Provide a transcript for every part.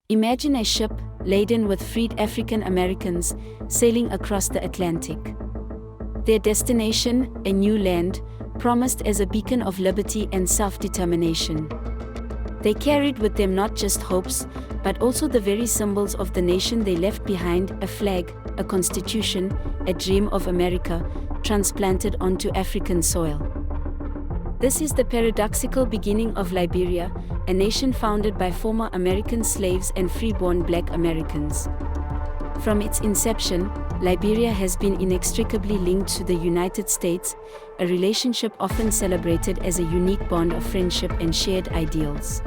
Imagine a ship laden with freed African Americans sailing across the Atlantic. Their destination, a new land, promised as a beacon of liberty and self-determination. They carried with them not just hopes, but also the very symbols of the nation they left behind: a flag, a constitution, a dream of America, transplanted onto African soil. This is the paradoxical beginning of Liberia, a nation founded by former American slaves and freeborn Black Americans. From its inception, Liberia has been inextricably linked to the United States, a relationship often celebrated as a unique bond of friendship and shared ideals.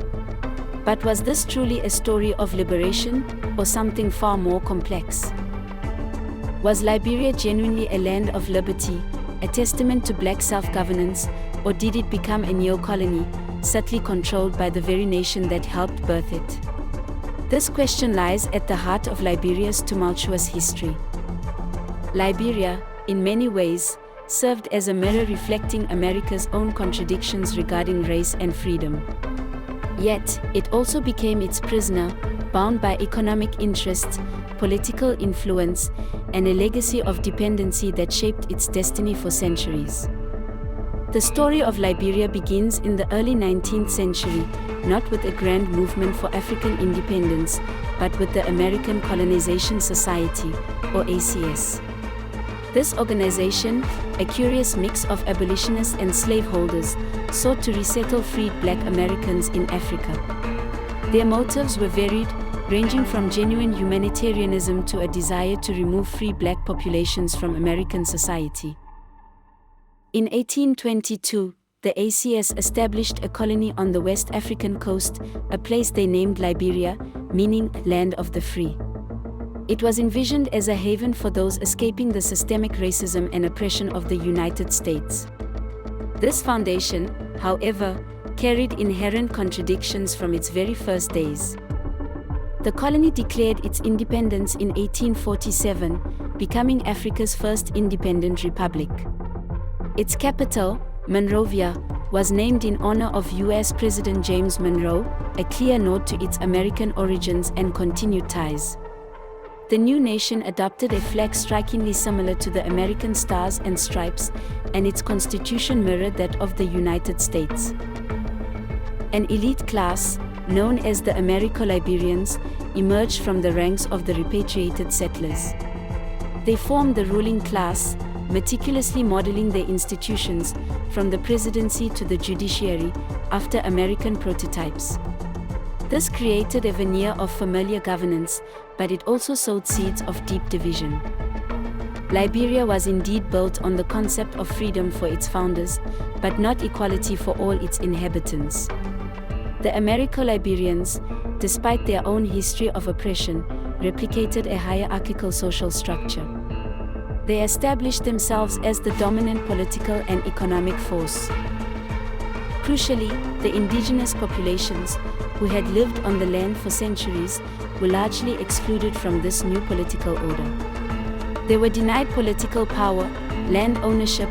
But was this truly a story of liberation, or something far more complex? Was Liberia genuinely a land of liberty, a testament to Black self-governance, or did it become a neo-colony, subtly controlled by the very nation that helped birth it? This question lies at the heart of Liberia's tumultuous history. Liberia, in many ways, served as a mirror reflecting America's own contradictions regarding race and freedom. Yet, it also became its prisoner, bound by economic interests, political influence, and a legacy of dependency that shaped its destiny for centuries. The story of Liberia begins in the early 19th century, not with a grand movement for African independence, but with the American Colonization Society, or ACS. This organization, a curious mix of abolitionists and slaveholders, sought to resettle freed Black Americans in Africa. Their motives were varied, ranging from genuine humanitarianism to a desire to remove free Black populations from American society. In 1822, the ACS established a colony on the West African coast, a place they named Liberia, meaning Land of the Free. It was envisioned as a haven for those escaping the systemic racism and oppression of the United States. This foundation, however, carried inherent contradictions from its very first days. The colony declared its independence in 1847, becoming Africa's first independent republic. Its capital, Monrovia, was named in honor of U.S. President James Monroe, a clear nod to its American origins and continued ties. The new nation adopted a flag strikingly similar to the American Stars and Stripes, and its constitution mirrored that of the United States. An elite class, known as the Americo-Liberians, emerged from the ranks of the repatriated settlers. They formed the ruling class, meticulously modeling their institutions, from the presidency to the judiciary, after American prototypes. This created a veneer of familiar governance, but it also sowed seeds of deep division. Liberia was indeed built on the concept of freedom for its founders, but not equality for all its inhabitants. The Americo-Liberians, despite their own history of oppression, replicated a hierarchical social structure. They established themselves as the dominant political and economic force. Crucially, the indigenous populations, who had lived on the land for centuries, were largely excluded from this new political order. They were denied political power, land ownership,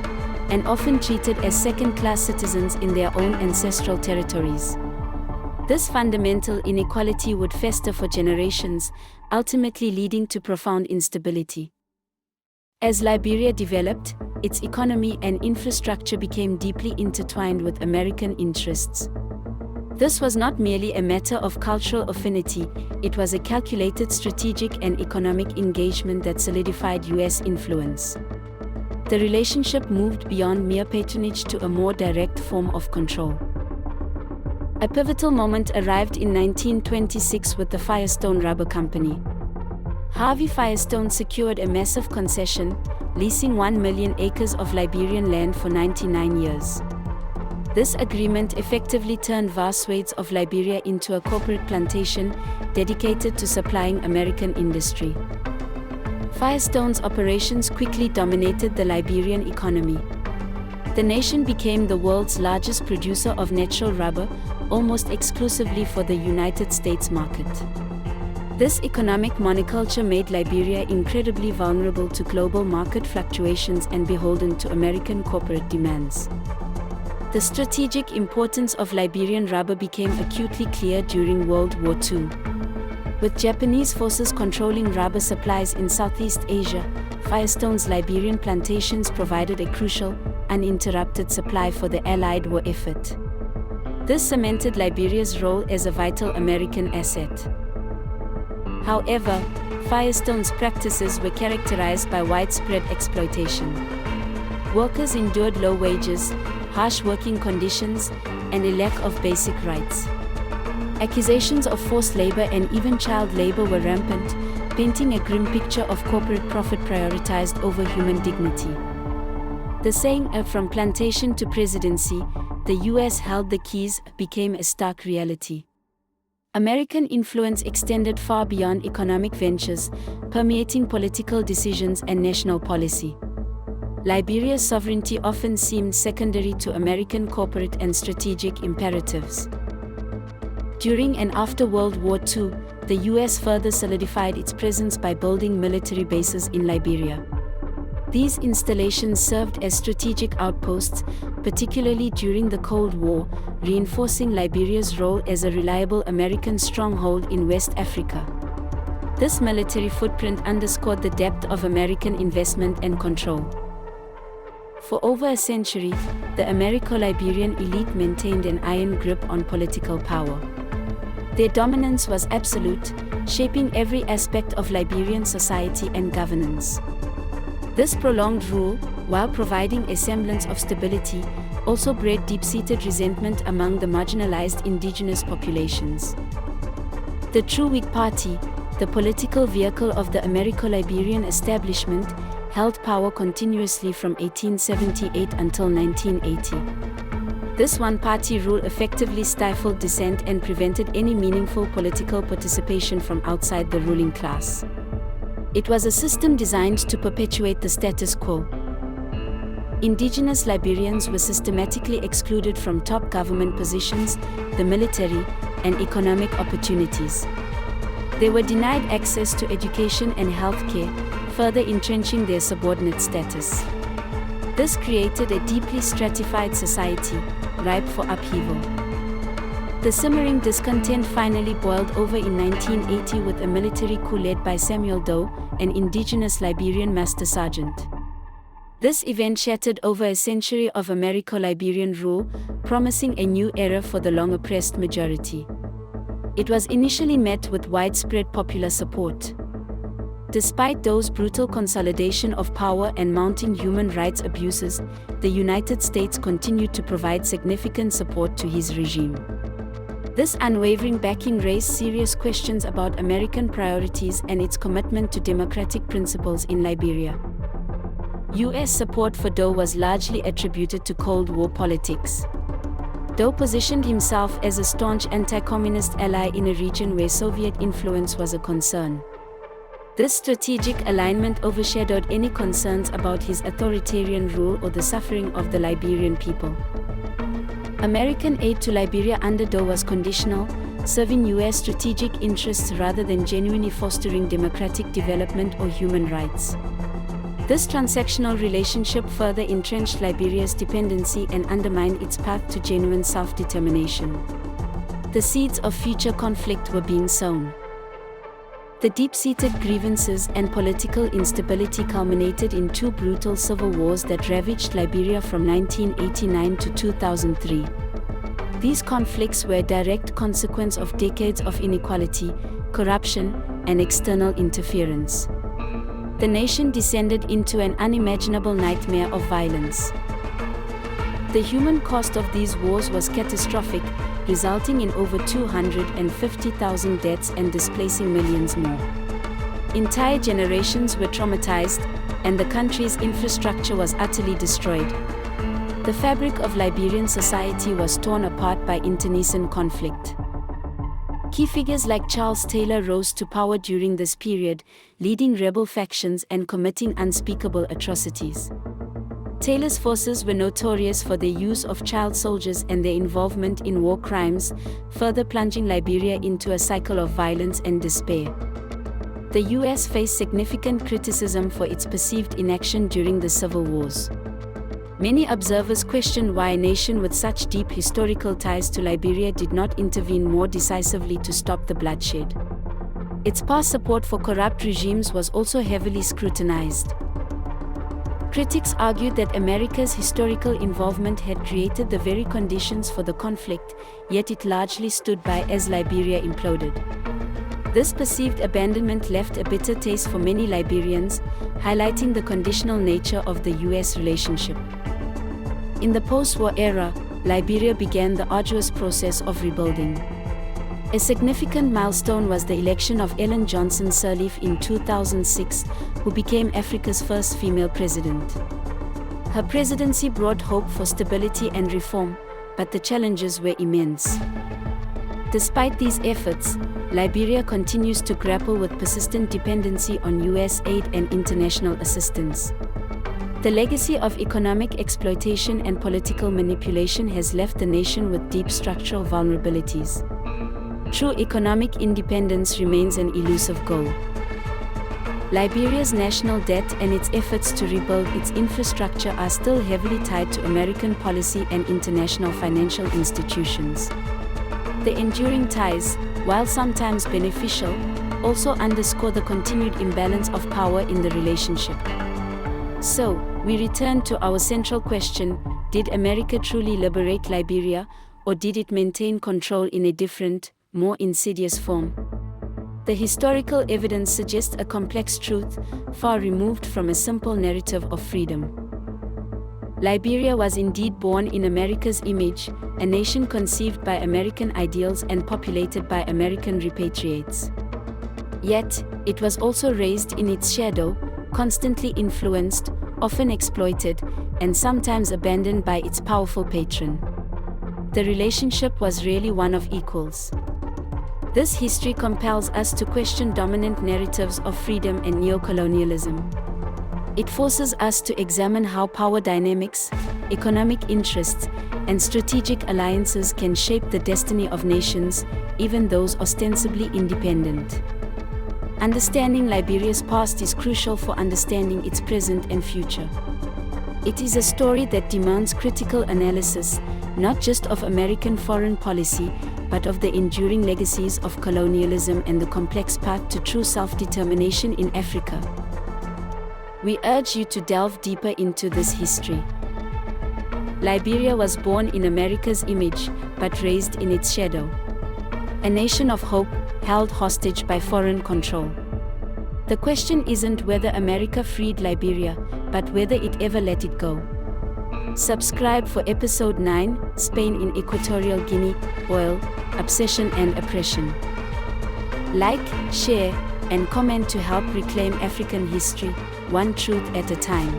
and often treated as second-class citizens in their own ancestral territories. This fundamental inequality would fester for generations, ultimately leading to profound instability. As Liberia developed, its economy and infrastructure became deeply intertwined with American interests. This was not merely a matter of cultural affinity, it was a calculated strategic and economic engagement that solidified U.S. influence. The relationship moved beyond mere patronage to a more direct form of control. A pivotal moment arrived in 1926 with the Firestone Rubber Company. Harvey Firestone secured a massive concession, leasing 1 million acres of Liberian land for 99 years. This agreement effectively turned vast swathes of Liberia into a corporate plantation dedicated to supplying American industry. Firestone's operations quickly dominated the Liberian economy. The nation became the world's largest producer of natural rubber, almost exclusively for the United States market. This economic monoculture made Liberia incredibly vulnerable to global market fluctuations and beholden to American corporate demands. The strategic importance of Liberian rubber became acutely clear during World War II. With Japanese forces controlling rubber supplies in Southeast Asia, Firestone's Liberian plantations provided a crucial, uninterrupted supply for the Allied war effort. This cemented Liberia's role as a vital American asset. However, Firestone's practices were characterized by widespread exploitation. Workers endured low wages, harsh working conditions, and a lack of basic rights. Accusations of forced labor and even child labor were rampant, painting a grim picture of corporate profit prioritized over human dignity. The saying, "From plantation to presidency, the US held the keys," became a stark reality. American influence extended far beyond economic ventures, permeating political decisions and national policy. Liberia's sovereignty often seemed secondary to American corporate and strategic imperatives. During and after World War II, the US further solidified its presence by building military bases in Liberia. These installations served as strategic outposts, particularly during the Cold War, reinforcing Liberia's role as a reliable American stronghold in West Africa. This military footprint underscored the depth of American investment and control. For over a century, the Americo-Liberian elite maintained an iron grip on political power. Their dominance was absolute, shaping every aspect of Liberian society and governance. This prolonged rule, while providing a semblance of stability, also bred deep-seated resentment among the marginalized indigenous populations. The True Whig Party, the political vehicle of the Americo-Liberian establishment, held power continuously from 1878 until 1980. This one-party rule effectively stifled dissent and prevented any meaningful political participation from outside the ruling class. It was a system designed to perpetuate the status quo. Indigenous Liberians were systematically excluded from top government positions, the military, and economic opportunities. They were denied access to education and healthcare, further entrenching their subordinate status. This created a deeply stratified society, ripe for upheaval. The simmering discontent finally boiled over in 1980 with a military coup led by Samuel Doe, an indigenous Liberian master sergeant. This event shattered over a century of Americo-Liberian rule, promising a new era for the long-oppressed majority. It was initially met with widespread popular support. Despite Doe's brutal consolidation of power and mounting human rights abuses, the United States continued to provide significant support to his regime. This unwavering backing raised serious questions about American priorities and its commitment to democratic principles in Liberia. US support for Doe was largely attributed to Cold War politics. Doe positioned himself as a staunch anti-communist ally in a region where Soviet influence was a concern. This strategic alignment overshadowed any concerns about his authoritarian rule or the suffering of the Liberian people. American aid to Liberia under Doe was conditional, serving US strategic interests rather than genuinely fostering democratic development or human rights. This transactional relationship further entrenched Liberia's dependency and undermined its path to genuine self-determination. The seeds of future conflict were being sown. The deep-seated grievances and political instability culminated in two brutal civil wars that ravaged Liberia from 1989 to 2003. These conflicts were a direct consequence of decades of inequality, corruption, and external interference. The nation descended into an unimaginable nightmare of violence. The human cost of these wars was catastrophic, resulting in over 250,000 deaths and displacing millions more. Entire generations were traumatized, and the country's infrastructure was utterly destroyed. The fabric of Liberian society was torn apart by internecine conflict. Key figures like Charles Taylor rose to power during this period, leading rebel factions and committing unspeakable atrocities. Taylor's forces were notorious for their use of child soldiers and their involvement in war crimes, further plunging Liberia into a cycle of violence and despair. The US faced significant criticism for its perceived inaction during the civil wars. Many observers questioned why a nation with such deep historical ties to Liberia did not intervene more decisively to stop the bloodshed. Its past support for corrupt regimes was also heavily scrutinized. Critics argued that America's historical involvement had created the very conditions for the conflict, yet it largely stood by as Liberia imploded. This perceived abandonment left a bitter taste for many Liberians, highlighting the conditional nature of the US relationship. In the post-war era, Liberia began the arduous process of rebuilding. A significant milestone was the election of Ellen Johnson Sirleaf in 2006, who became Africa's first female president. Her presidency brought hope for stability and reform, but the challenges were immense. Despite these efforts, Liberia continues to grapple with persistent dependency on US aid and international assistance. The legacy of economic exploitation and political manipulation has left the nation with deep structural vulnerabilities. True economic independence remains an elusive goal. Liberia's national debt and its efforts to rebuild its infrastructure are still heavily tied to American policy and international financial institutions. The enduring ties, while sometimes beneficial, also underscore the continued imbalance of power in the relationship. So, we return to our central question: did America truly liberate Liberia, or did it maintain control in a different, more insidious form? The historical evidence suggests a complex truth, far removed from a simple narrative of freedom. Liberia was indeed born in America's image, a nation conceived by American ideals and populated by American repatriates. Yet, it was also raised in its shadow, constantly influenced, often exploited, and sometimes abandoned by its powerful patron. The relationship was really one of equals. This history compels us to question dominant narratives of freedom and neocolonialism. It forces us to examine how power dynamics, economic interests, and strategic alliances can shape the destiny of nations, even those ostensibly independent. Understanding Liberia's past is crucial for understanding its present and future. It is a story that demands critical analysis, not just of American foreign policy, but of the enduring legacies of colonialism and the complex path to true self-determination in Africa. We urge you to delve deeper into this history. Liberia was born in America's image, but raised in its shadow. A nation of hope, held hostage by foreign control. The question isn't whether America freed Liberia, but whether it ever let it go. Subscribe for Episode 9, Spain in Equatorial Guinea, Oil, Obsession and Oppression. Like, share, and comment to help reclaim African history, one truth at a time.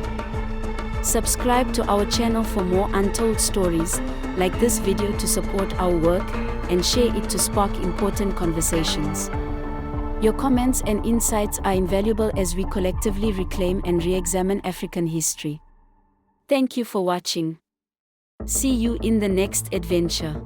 Subscribe to our channel for more untold stories, like this video to support our work, and share it to spark important conversations. Your comments and insights are invaluable as we collectively reclaim and re-examine African history. Thank you for watching. See you in the next adventure.